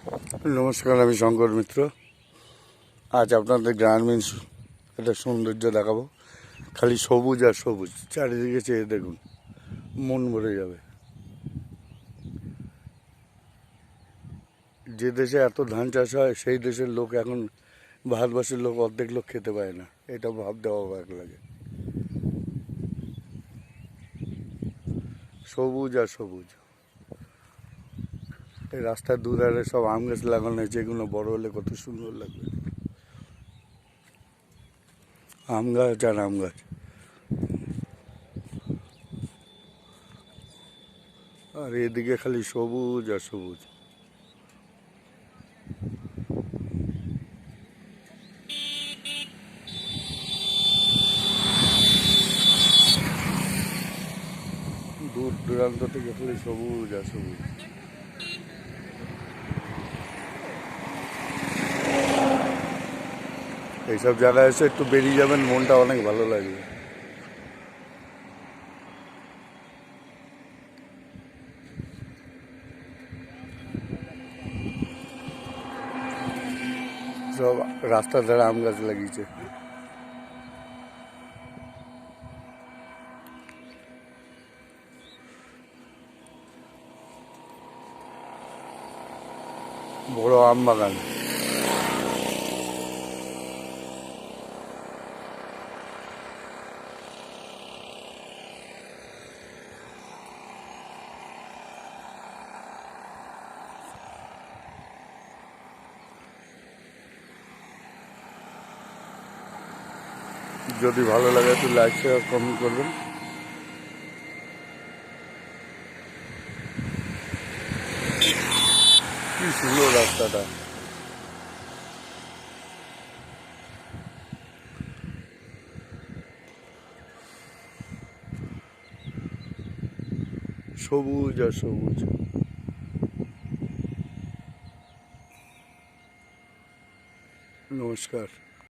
নমস্কার, আমি শঙ্কর মিত্র। আজ আপনাদের গ্রামীণ একটা সৌন্দর্য দেখাবো। খালি সবুজ আর সবুজ, চারিদিকে চেয়ে দেখুন, মন ভরে যাবে। যে দেশে এত ধান চাষ হয় সেই দেশের লোক এখন, ভারতবর্ষের লোক অর্ধেক লোক খেতে পায় না। এটা ভাবতে অবাক লাগে। সবুজ আর সবুজ। এই রাস্তার দুধারে সব আম গাছ লাগানো হয়েছে, এগুলো বড় হলে কত সুন্দর লাগবে। আম গাছ আর আম গাছ, আর এদিকে খালি সবুজ আর সবুজ। দূর দূরান্ত থেকে খালি সবুজ আর সবুজ। এইসব জায়গায় এসে একটু বেরিয়ে যাবেন, মনটা অনেক ভালো লাগবে। সব রাস্তার ধারে আম গাছ লাগিয়েছে। বড় আম বাগান। যদি ভালো লাগে একটু লাইক শেয়ার কমেন্ট করবেন। কি সুন্দর রাস্তাটা। সবুজ আর সবুজ। নমস্কার।